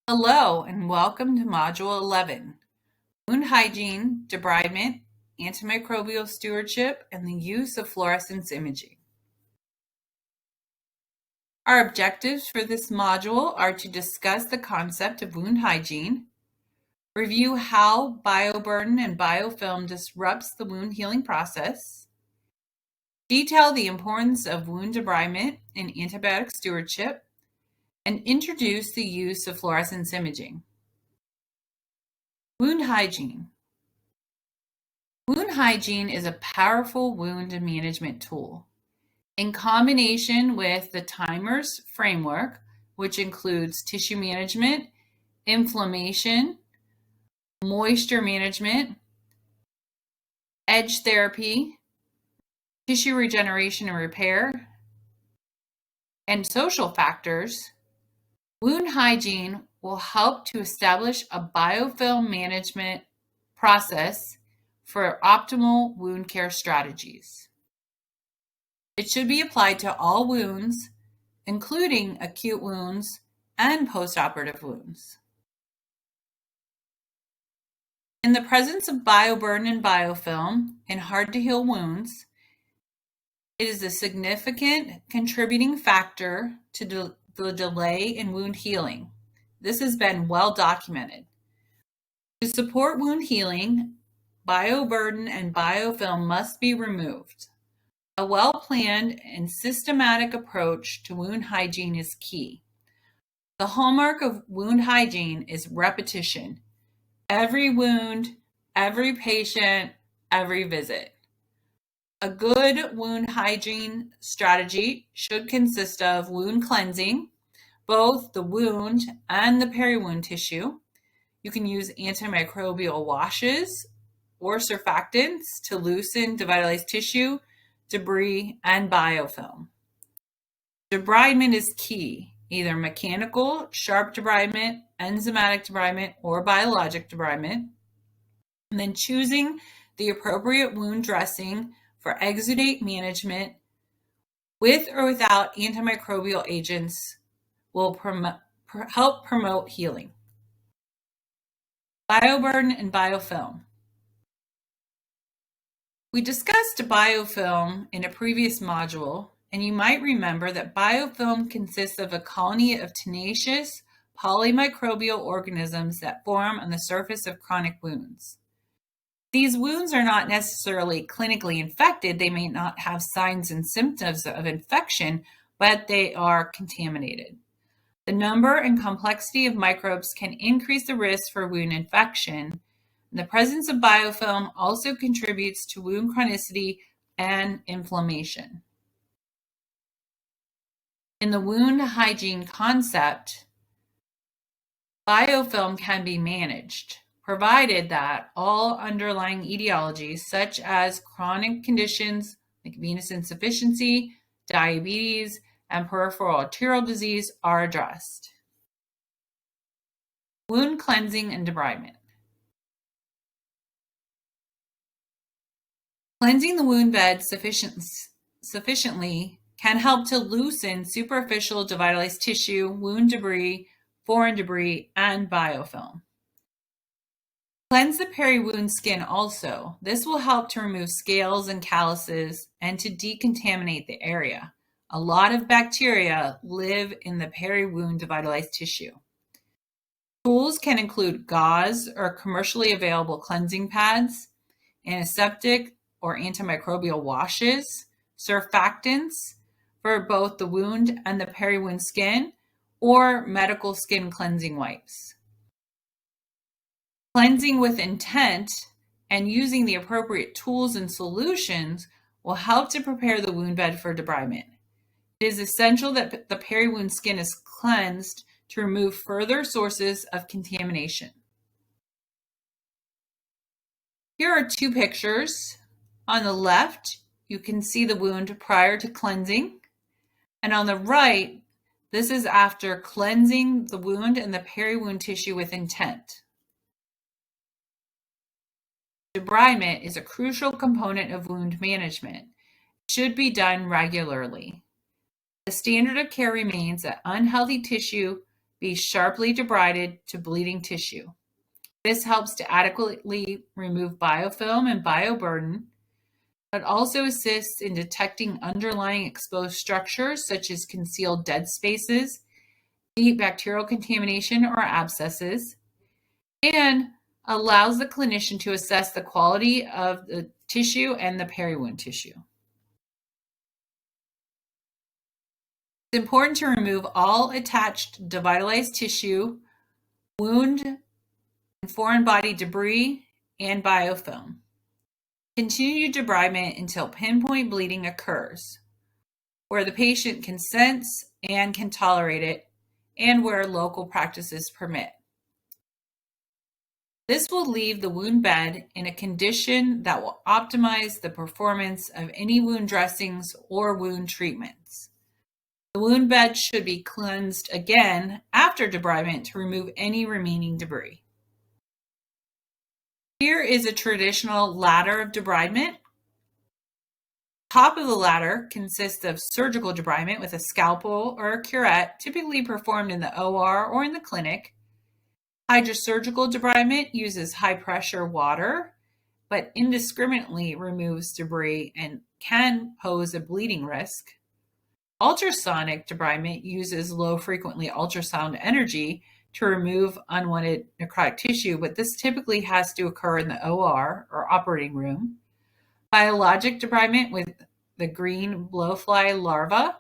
Hello and welcome to Module 11, Wound Hygiene, Debridement, Antimicrobial Stewardship, and the Use of Fluorescence Imaging. Our objectives for this module are to discuss the concept of wound hygiene, review how bioburden and biofilm disrupts the wound healing process, detail the importance of wound debridement and antibiotic stewardship, and introduce the use of fluorescence imaging. Wound hygiene. Wound hygiene is a powerful wound management tool. In combination with the timers framework, which includes tissue management, inflammation, moisture management, edge therapy, tissue regeneration and repair, and social factors, wound hygiene will help to establish a biofilm management process for optimal wound care strategies. It should be applied to all wounds, including acute wounds and postoperative wounds. In the presence of bioburden and biofilm in hard-to-heal wounds, it is a significant contributing factor to the delay in wound healing. This has been well documented. To support wound healing, bioburden and biofilm must be removed. A well-planned and systematic approach to wound hygiene is key. The hallmark of wound hygiene is repetition. Every wound, every patient, every visit. A good wound hygiene strategy should consist of wound cleansing, both the wound and the peri-wound tissue. You can use antimicrobial washes or surfactants to loosen devitalized tissue, debris, and biofilm. Debridement is key, either mechanical, sharp debridement, enzymatic debridement, or biologic debridement. And then choosing the appropriate wound dressing for exudate management with or without antimicrobial agents will help promote healing. Bioburden and biofilm. We discussed biofilm in a previous module, and you might remember that biofilm consists of a colony of tenacious polymicrobial organisms that form on the surface of chronic wounds. These wounds are not necessarily clinically infected. They may not have signs and symptoms of infection, but they are contaminated. The number and complexity of microbes can increase the risk for wound infection. The presence of biofilm also contributes to wound chronicity and inflammation. In the wound hygiene concept, biofilm can be managed, provided that all underlying etiologies, such as chronic conditions like venous insufficiency, diabetes, and peripheral arterial disease, are addressed. Wound cleansing and debridement. Cleansing the wound bed sufficiently can help to loosen superficial devitalized tissue, wound debris, foreign debris, and biofilm. Cleanse the peri-wound skin also. This will help to remove scales and calluses and to decontaminate the area. A lot of bacteria live in the peri-wound devitalized tissue. Tools can include gauze or commercially available cleansing pads, antiseptic or antimicrobial washes, surfactants for both the wound and the peri-wound skin, or medical skin cleansing wipes. Cleansing with intent and using the appropriate tools and solutions will help to prepare the wound bed for debridement. It is essential that the peri-wound skin is cleansed to remove further sources of contamination. Here are two pictures. On the left, you can see the wound prior to cleansing, and on the right, this is after cleansing the wound and the peri-wound tissue with intent. Debridement is a crucial component of wound management. It should be done regularly. The standard of care remains that unhealthy tissue be sharply debrided to bleeding tissue. This helps to adequately remove biofilm and bioburden. It also assists in detecting underlying exposed structures such as concealed dead spaces, deep bacterial contamination, or abscesses, and allows the clinician to assess the quality of the tissue and the peri-wound tissue. It's important to remove all attached devitalized tissue, wound and foreign body debris, and biofilm. Continue debridement until pinpoint bleeding occurs, where the patient consents and can tolerate it, and where local practices permit. This will leave the wound bed in a condition that will optimize the performance of any wound dressings or wound treatments. The wound bed should be cleansed again after debridement to remove any remaining debris. Here is a traditional ladder of debridement. Top of the ladder consists of surgical debridement with a scalpel or a curette, typically performed in the OR or in the clinic. Hydrosurgical debridement uses high-pressure water, but indiscriminately removes debris and can pose a bleeding risk. Ultrasonic debridement uses low-frequency ultrasound energy to remove unwanted necrotic tissue, but this typically has to occur in the OR or operating room. Biologic debridement with the green blowfly larvae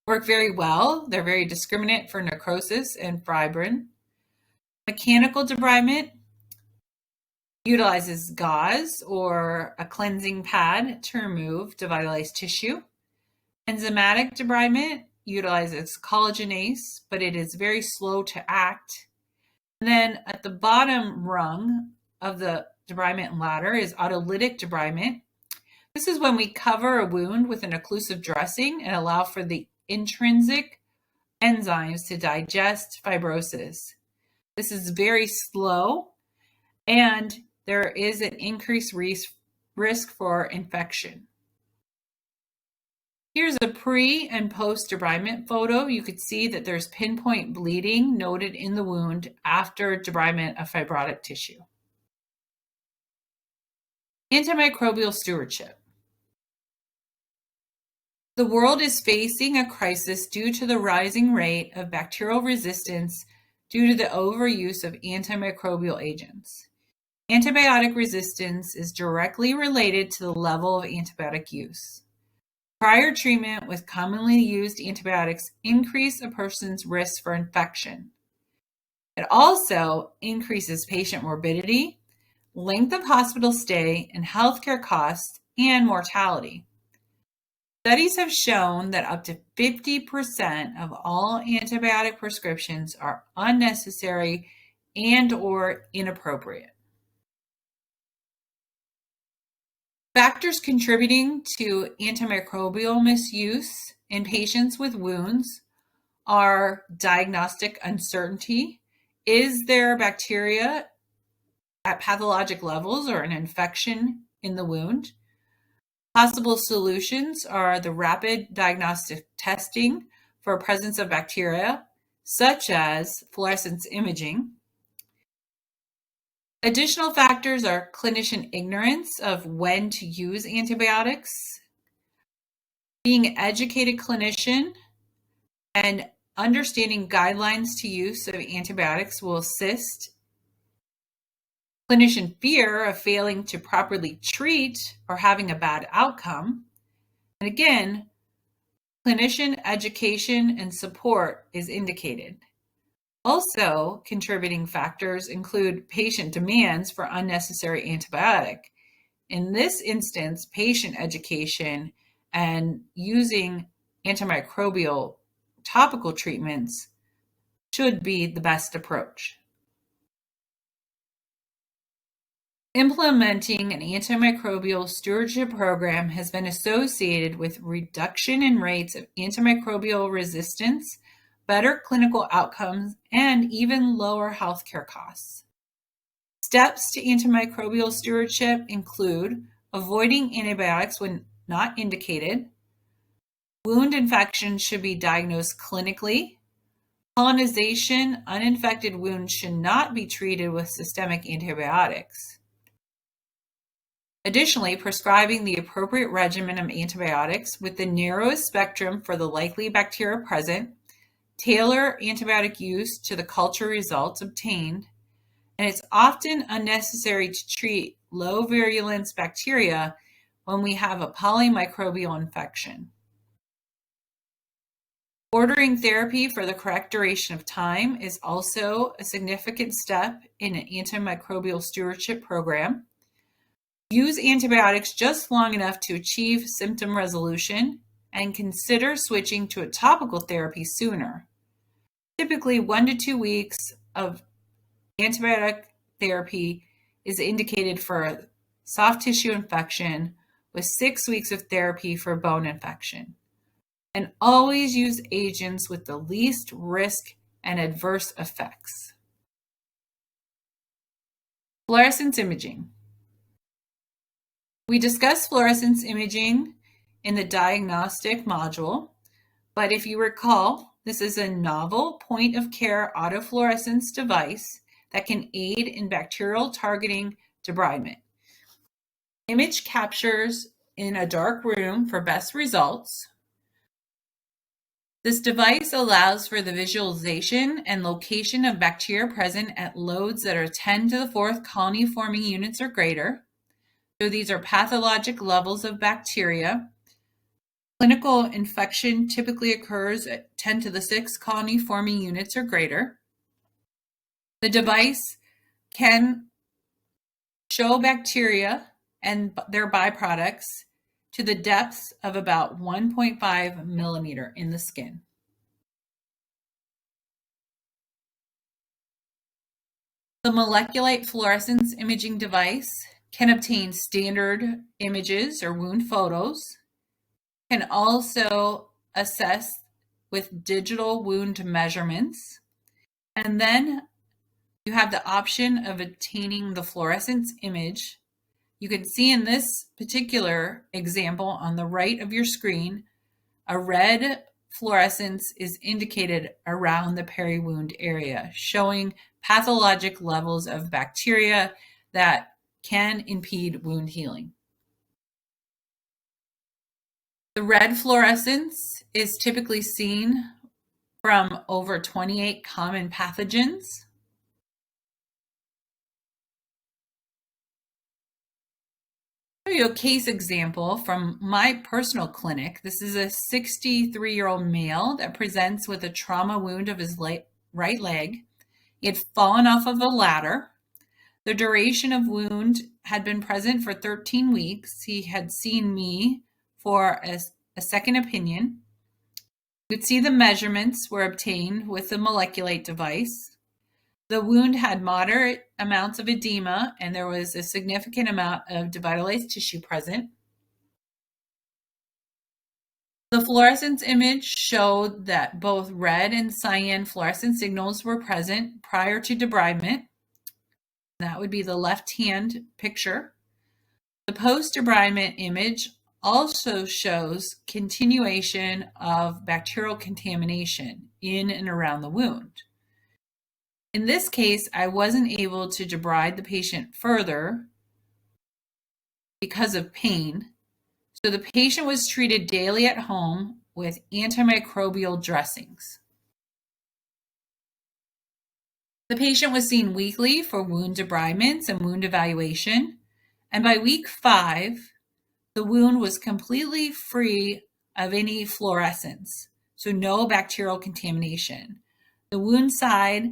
work very well. They're very discriminate for necrosis and fibrin. Mechanical debridement utilizes gauze or a cleansing pad to remove devitalized tissue. Enzymatic debridement utilizes collagenase, but it is very slow to act. And then at the bottom rung of the debridement ladder is autolytic debridement. This is when we cover a wound with an occlusive dressing and allow for the intrinsic enzymes to digest fibrosis. This is very slow, and there is an increased risk for infection. Here's a pre and post debridement photo. You could see that there's pinpoint bleeding noted in the wound after debridement of fibrotic tissue. Antimicrobial stewardship. The world is facing a crisis due to the rising rate of bacterial resistance due to the overuse of antimicrobial agents. Antibiotic resistance is directly related to the level of antibiotic use. Prior treatment with commonly used antibiotics increase a person's risk for infection. It also increases patient morbidity, length of hospital stay, and healthcare costs and mortality. Studies have shown that up to 50% of all antibiotic prescriptions are unnecessary and/or inappropriate. Factors contributing to antimicrobial misuse in patients with wounds are diagnostic uncertainty. Is there bacteria at pathologic levels or an infection in the wound? Possible solutions are the rapid diagnostic testing for presence of bacteria, such as fluorescence imaging. Additional factors are clinician ignorance of when to use antibiotics. Being an educated clinician and understanding guidelines to use of antibiotics will assist. Clinician fear of failing to properly treat or having a bad outcome. And again, clinician education and support is indicated. Also, contributing factors include patient demands for unnecessary antibiotic. In this instance, patient education and using antimicrobial topical treatments should be the best approach. Implementing an antimicrobial stewardship program has been associated with reduction in rates of antimicrobial resistance, better clinical outcomes, and even lower healthcare costs. Steps to antimicrobial stewardship include avoiding antibiotics when not indicated. Wound infections should be diagnosed clinically. Colonization uninfected wounds should not be treated with systemic antibiotics. Additionally, prescribing the appropriate regimen of antibiotics with the narrowest spectrum for the likely bacteria present, tailor antibiotic use to the culture results obtained, and it's often unnecessary to treat low virulence bacteria when we have a polymicrobial infection. Ordering therapy for the correct duration of time is also a significant step in an antimicrobial stewardship program. Use antibiotics just long enough to achieve symptom resolution and consider switching to a topical therapy sooner. Typically, 1 to 2 weeks of antibiotic therapy is indicated for a soft tissue infection, with 6 weeks of therapy for bone infection. And always use agents with the least risk and adverse effects. Fluorescence imaging. We discussed fluorescence imaging in the diagnostic module, but if you recall, this is a novel point-of-care autofluorescence device that can aid in bacterial targeting debridement. Image captures in a dark room for best results. This device allows for the visualization and location of bacteria present at loads that are 10 to the 4th colony-forming units or greater. So these are pathologic levels of bacteria. Clinical infection typically occurs at 10 to the 6th colony-forming units or greater. The device can show bacteria and their byproducts to the depths of about 1.5 millimeter in the skin. The MolecuLight fluorescence imaging device can obtain standard images or wound photos, can also assess with digital wound measurements, and then you have the option of obtaining the fluorescence image. You can see in this particular example on the right of your screen, a red fluorescence is indicated around the peri-wound area, showing pathologic levels of bacteria that can impede wound healing. The red fluorescence is typically seen from over 28 common pathogens. I'll show you a case example from my personal clinic. This is a 63-year-old male that presents with a trauma wound of his right leg. He had fallen off of a ladder. The duration of wound had been present for 13 weeks. He had seen me for a second opinion. You could see the measurements were obtained with the MolecuLight device. The wound had moderate amounts of edema, and there was a significant amount of devitalized tissue present. The fluorescence image showed that both red and cyan fluorescent signals were present prior to debridement. That would be the left-hand picture. The post-debridement image also shows continuation of bacterial contamination in and around the wound. In this case, I wasn't able to debride the patient further because of pain, so the patient was treated daily at home with antimicrobial dressings. The patient was seen weekly for wound debridements and wound evaluation, and by week 5, the wound was completely free of any fluorescence, so no bacterial contamination. The wound size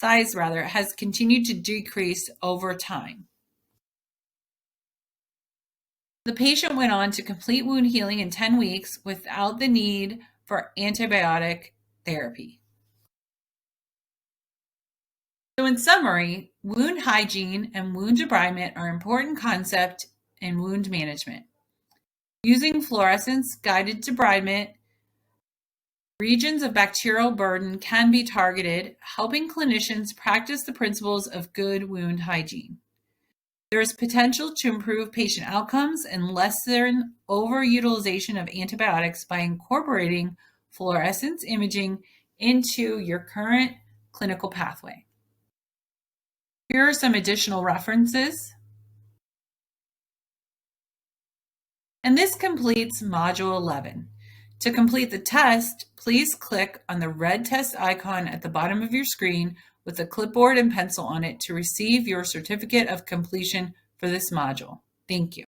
has continued to decrease over time. The patient went on to complete wound healing in 10 weeks without the need for antibiotic therapy. So in summary, wound hygiene and wound debridement are important concepts in wound management. Using fluorescence-guided debridement, regions of bacterial burden can be targeted, helping clinicians practice the principles of good wound hygiene. There is potential to improve patient outcomes and lessen overutilization of antibiotics by incorporating fluorescence imaging into your current clinical pathway. Here are some additional references. And this completes Module 11. To complete the test, please click on the red test icon at the bottom of your screen with a clipboard and pencil on it to receive your certificate of completion for this module. Thank you.